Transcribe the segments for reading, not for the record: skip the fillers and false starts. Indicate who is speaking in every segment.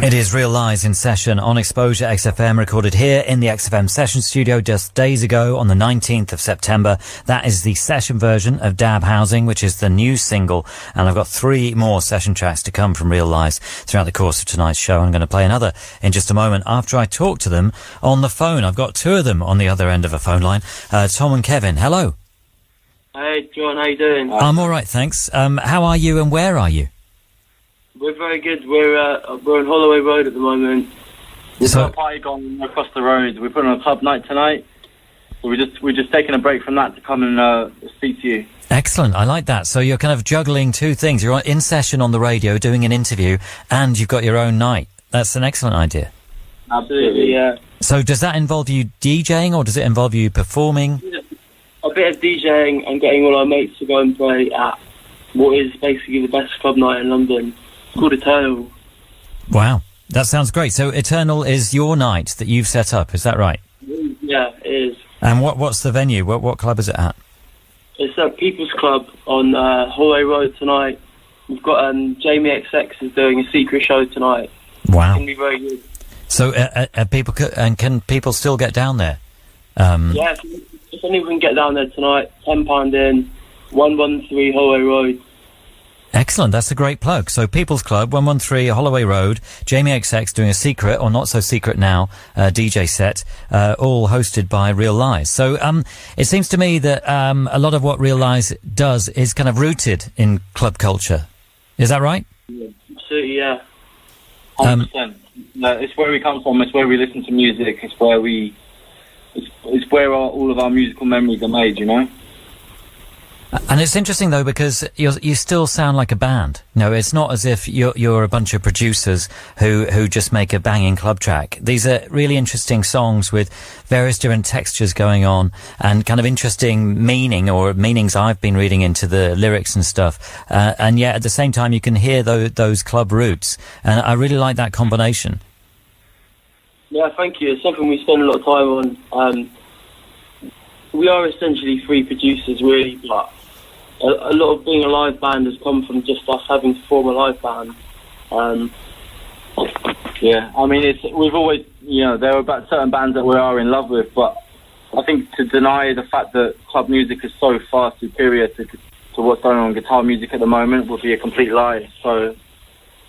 Speaker 1: It is Real Lies in session on Exposure XFM, recorded here in the XFM session studio just days ago on the 19th of September. That is the session version of Dab Housing, which is the new single. And I've got 3 more session tracks to come from Real Lies throughout the course of tonight's show. I'm going to play another in just a moment after I talk to them on the phone. I've got 2 of them on the other end of a phone line. Tom and Kevin, hello.
Speaker 2: Hey, John, how you doing?
Speaker 1: I'm all right, thanks. How are you and where are you?
Speaker 2: We're very good. We're on Holloway Road at the moment.
Speaker 3: We've got a party going across the road. We're putting on a club night tonight. So we're just taking a break from that to come and speak to you.
Speaker 1: Excellent, I like that. So you're kind of juggling 2 things. You're in session on the radio doing an interview, and you've got your own night. That's an excellent idea.
Speaker 2: Absolutely, yeah.
Speaker 1: So does that involve you DJing, or does it involve you performing?
Speaker 2: A bit of DJing and getting all our mates to go and play at what is basically the best club night in London. It's called Eternal.
Speaker 1: Wow, that sounds great. So Eternal is your night that you've set up, is that right?
Speaker 2: Yeah, it is.
Speaker 1: And what's the venue? What club is it at?
Speaker 2: It's at People's Club on Holloway Road tonight. We've got Jamie XX is doing a secret show tonight.
Speaker 1: Wow.
Speaker 2: It's going to be very good.
Speaker 1: So can people still get down there?
Speaker 2: Yeah, if anyone can get down there tonight, £10 in, 113 Holloway Road.
Speaker 1: Excellent, that's a great plug. So People's Club, 113 Holloway Road, Jamie XX doing a secret, or not so secret now, DJ set, all hosted by Real Lies. So it seems to me that a lot of what Real Lies does is kind of rooted in club culture. Is that right?
Speaker 2: Yeah, absolutely, yeah.
Speaker 3: 100%. It's where we come from, it's where we listen to music, it's where all of our musical memories are made, you know?
Speaker 1: And it's interesting though, because you still sound like a band. No, it's not as if you're a bunch of producers who just make a banging club track. These are really interesting songs with various different textures going on and kind of interesting meanings I've been reading into the lyrics and stuff. And yet at the same time you can hear those club roots. And I really like that combination.
Speaker 2: Yeah, thank you. It's something we spend a lot of time on. We are essentially 3 producers, really, but a lot of being a live band has come from just us having to form a live band.
Speaker 3: Yeah, I mean, we've always, there are about certain bands that we are in love with, but I think to deny the fact that club music is so far superior to what's going on in guitar music at the moment would be a complete lie. So,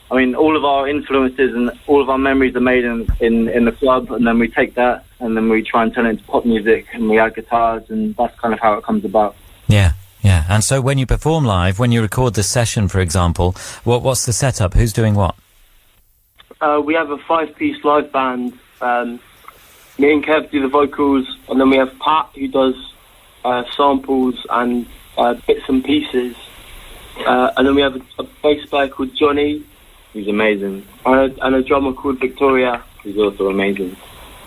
Speaker 3: I mean, all of our influences and all of our memories are made in the club, and then we take that and then we try and turn it into pop music, and we add guitars, and that's kind of how it comes about.
Speaker 1: Yeah. Yeah, and so when you perform live, when you record the session, for example, what's the setup? Who's doing what?
Speaker 2: We have a 5-piece live band. Me and Kev do the vocals, and then we have Pat, who does samples and bits and pieces. And then we have a bass player called Johnny.
Speaker 3: He's amazing.
Speaker 2: And a drummer called Victoria.
Speaker 3: He's also amazing.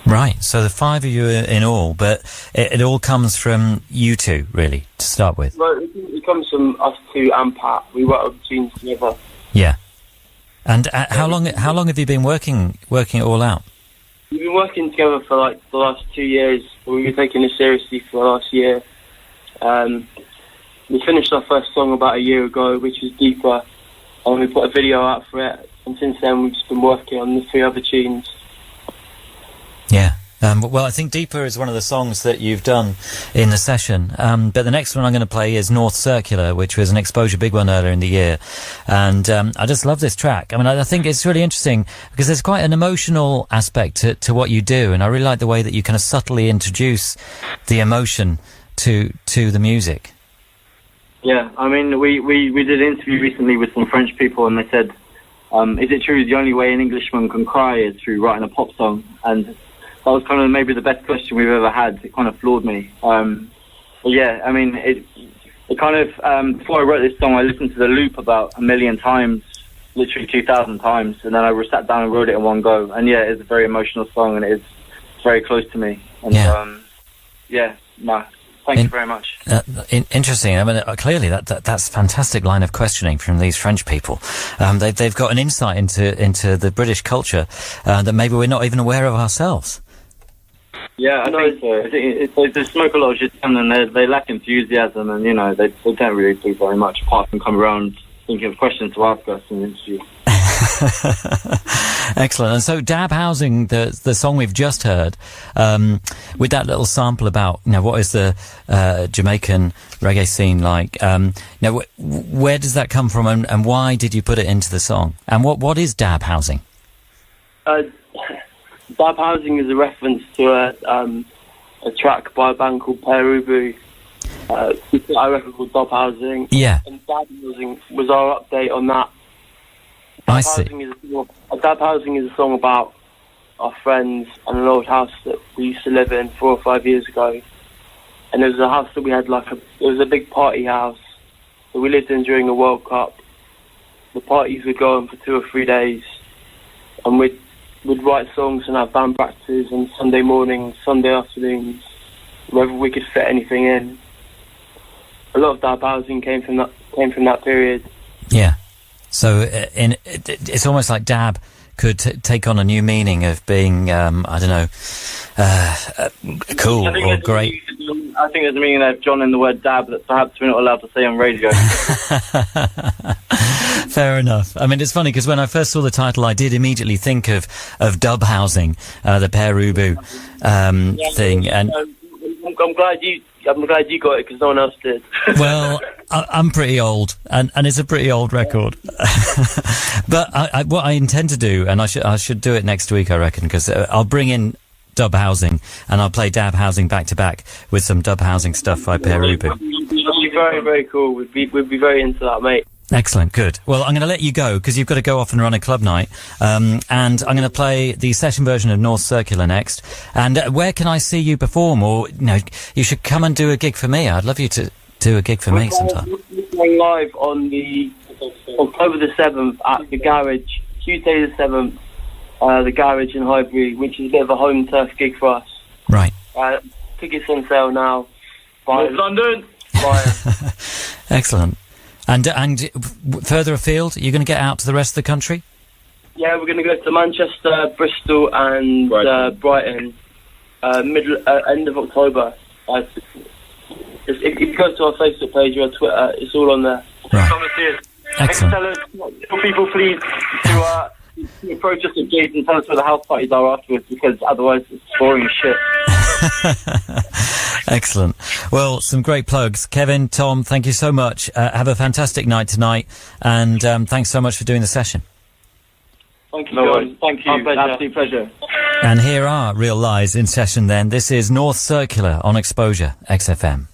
Speaker 1: Right, so the 5 of you in all, but it all comes from you 2, really, to start with.
Speaker 2: Well, it comes from us 2 and Pat. We work with tunes together.
Speaker 1: Yeah. And how long have you been working it all out?
Speaker 2: We've been working together for like the last 2 years. We've been taking it seriously for the last year. We finished our first song about a year ago, which was Deeper, and we put a video out for it. And since then, we've just been working on the 3 other tunes.
Speaker 1: Yeah. Well, I think Deeper is one of the songs that you've done in the session. But the next one I'm going to play is North Circular, which was an Exposure big one earlier in the year. And I just love this track. I mean, I think it's really interesting because there's quite an emotional aspect to what you do. And I really like the way that you kind of subtly introduce the emotion to the music.
Speaker 3: Yeah, I mean, we did an interview recently with some French people, and they said, is it true the only way an Englishman can cry is through writing a pop song? And that was kind of maybe the best question we've ever had. It kind of floored me. But yeah, I mean, it kind of, before I wrote this song, I listened to the loop about 1 million times, literally 2,000 times, and then I sat down and wrote it in one go. And yeah, it's a very emotional song, and it's very close to me. And thank you very much.
Speaker 1: Interesting. I mean, clearly that's a fantastic line of questioning from these French people. They've got an insight into the British culture that maybe we're not even aware of ourselves.
Speaker 3: Yeah, I think so. They smoke a lot of shit, and then they lack enthusiasm, and they don't really do very much apart from come around thinking of questions to ask us in the interview.
Speaker 1: Excellent. And so Dab Housing, the song we've just heard, with that little sample about, what is the Jamaican reggae scene like? Where does that come from, and why did you put it into the song? And what is Dab Housing?
Speaker 2: Dab Housing is a reference to a track by a band called Perubu. We put out a record called Dab Housing.
Speaker 1: Yeah.
Speaker 2: And Dab Housing was our update on that.
Speaker 1: I see.
Speaker 2: Dab Housing is a song about our friends and an old house that we used to live in 4 or 5 years ago. And it was a house that we had it was a big party house that we lived in during the World Cup. The parties would go on for 2 or 3 days, and we'd write songs and have band practices on Sunday mornings, Sunday afternoons, wherever we could fit anything in. A lot of Dab Housing came from that period.
Speaker 1: Yeah. So it's almost like dab could take on a new meaning of being, cool or great.
Speaker 3: I think there's a meaning there, John, in the word dab that perhaps we're not allowed to say on radio.
Speaker 1: Fair enough. I mean, it's funny because when I first saw the title, I did immediately think of Dub Housing, the Perubu thing. And
Speaker 2: I'm glad you got it because no one else did.
Speaker 1: Well, I'm pretty old, and it's a pretty old record. But what I intend to do, and I should do it next week, I reckon, because I'll bring in Dub Housing and I'll play Dab Housing back to back with some Dub Housing stuff by Perubu.
Speaker 2: That'd be very, very cool. We'd be very into that, mate.
Speaker 1: Excellent, good. Well, I'm going to let you go because you've got to go off and run a club night. And I'm going to play the session version of North Circular next. And where can I see you perform? Or, you should come and do a gig for me. I'd love you to do a gig for me sometime.
Speaker 2: We're playing live on the October the 7th at the Garage, Tuesday the 7th, the Garage in Highbury, which is a bit of a home turf gig for us.
Speaker 1: Right.
Speaker 2: Tickets on sale now.
Speaker 3: North London!
Speaker 1: Excellent. And further afield, you're going to get out to the rest of the country?
Speaker 2: Yeah, we're going to go to Manchester, Bristol and Brighton, end of October. If you go to our Facebook page or our Twitter, it's all on there.
Speaker 1: Right.
Speaker 2: Come and see us.
Speaker 1: Excellent.
Speaker 2: Tell people, please, to approach us at gigs and tell us where the house parties are afterwards, because otherwise it's boring as shit.
Speaker 1: Excellent. Well, some great plugs. Kevin, Tom, thank you so much. Have a fantastic night tonight, and thanks so much for doing the session.
Speaker 2: Thank you, John.
Speaker 3: Thank you. Absolute pleasure.
Speaker 1: And here are Real Lies in session then. This is North Circular on Exposure, XFM.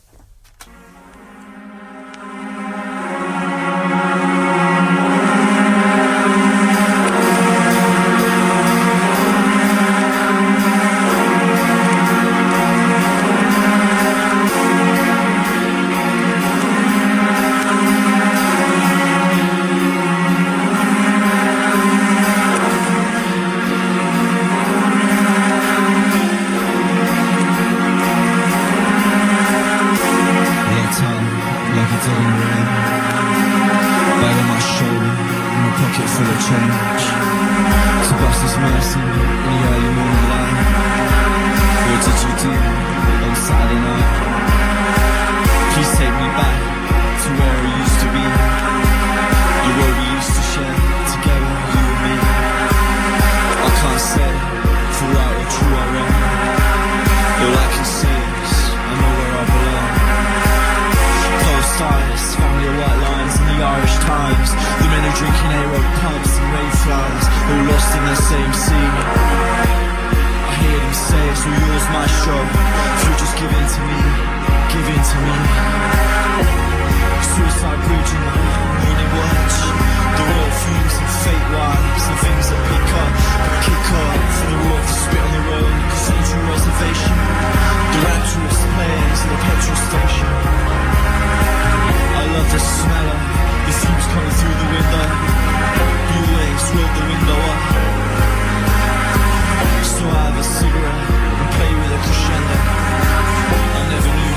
Speaker 4: Cigarette and play with a crescendo. I never knew,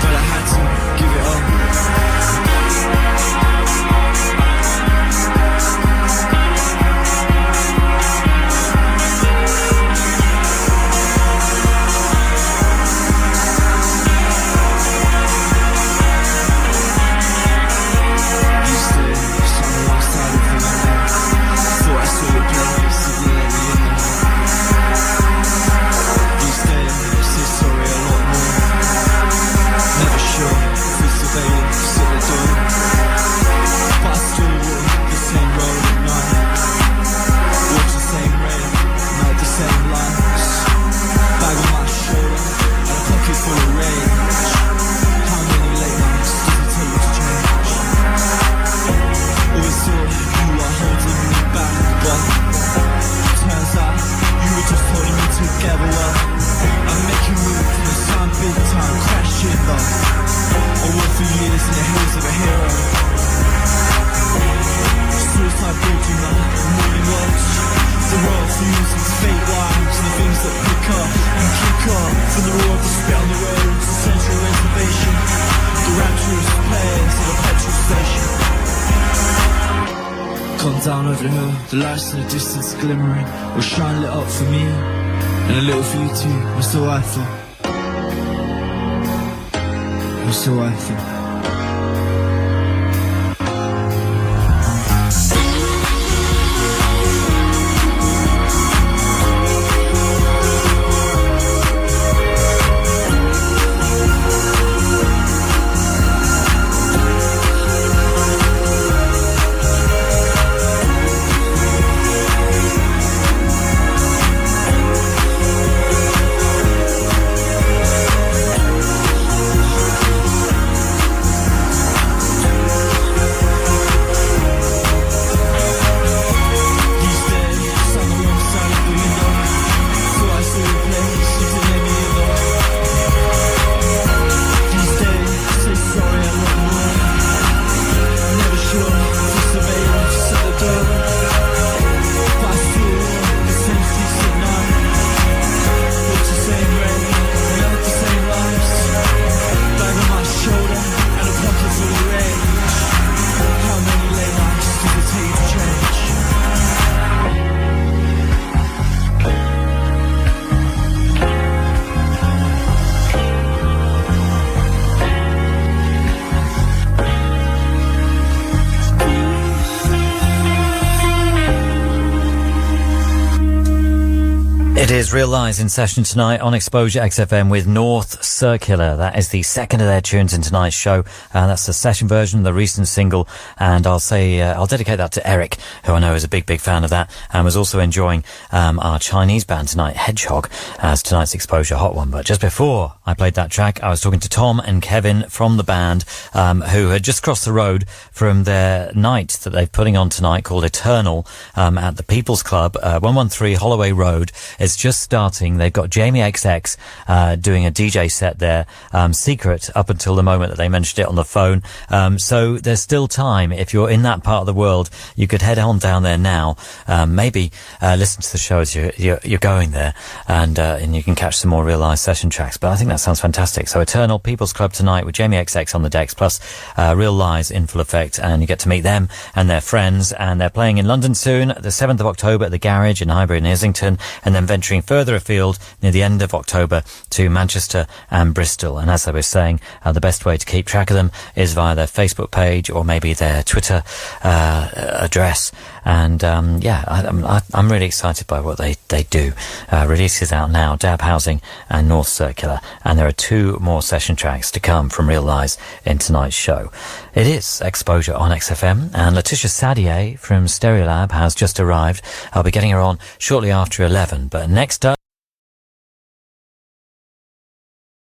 Speaker 4: but I had to give down over the hill, the lights in the distance glimmering will shine lit up for me, and a little for you too. And so I thought, and so I thought.
Speaker 1: It is Real Lies in session tonight on Exposure XFM with North Circular. That is the second of their tunes in tonight's show. That's the session version, the recent single. And I'll dedicate that to Eric, who I know is a big, big fan of that, and was also enjoying our Chinese band tonight, Hedgehog, as tonight's Exposure Hot One. But just before I played that track, I was talking to Tom and Kevin from the band, who had just crossed the road from their night that they're putting on tonight called Eternal, at the People's Club, 113 Holloway Road. It's just starting. They've got Jamie XX doing a DJ set there, secret up until the moment that they mentioned it on the phone. So there's still time. If you're in that part of the world, you could head on down there now. Maybe listen to the show as you're going there, and you can catch some more Real Live session tracks. But I think that sounds fantastic. So Eternal, People's Club tonight with Jamie XX on the decks, plus Real Lies in full effect, and you get to meet them and their friends. And they're playing in London soon, the 7th of October at the Garage in Highbury and Islington, and then venturing further afield near the end of October to Manchester and Bristol. And as I was saying, the best way to keep track of them is via their Facebook page or maybe their Twitter address. And I'm really excited by what they do. Releases out now, Dab Housing and North Circular, and there are 2 more session tracks to come from Real Lies in tonight's show. It is Exposure on XFM, and Letitia Sadier from Stereolab has just arrived. I'll be getting her on shortly after 11, but next up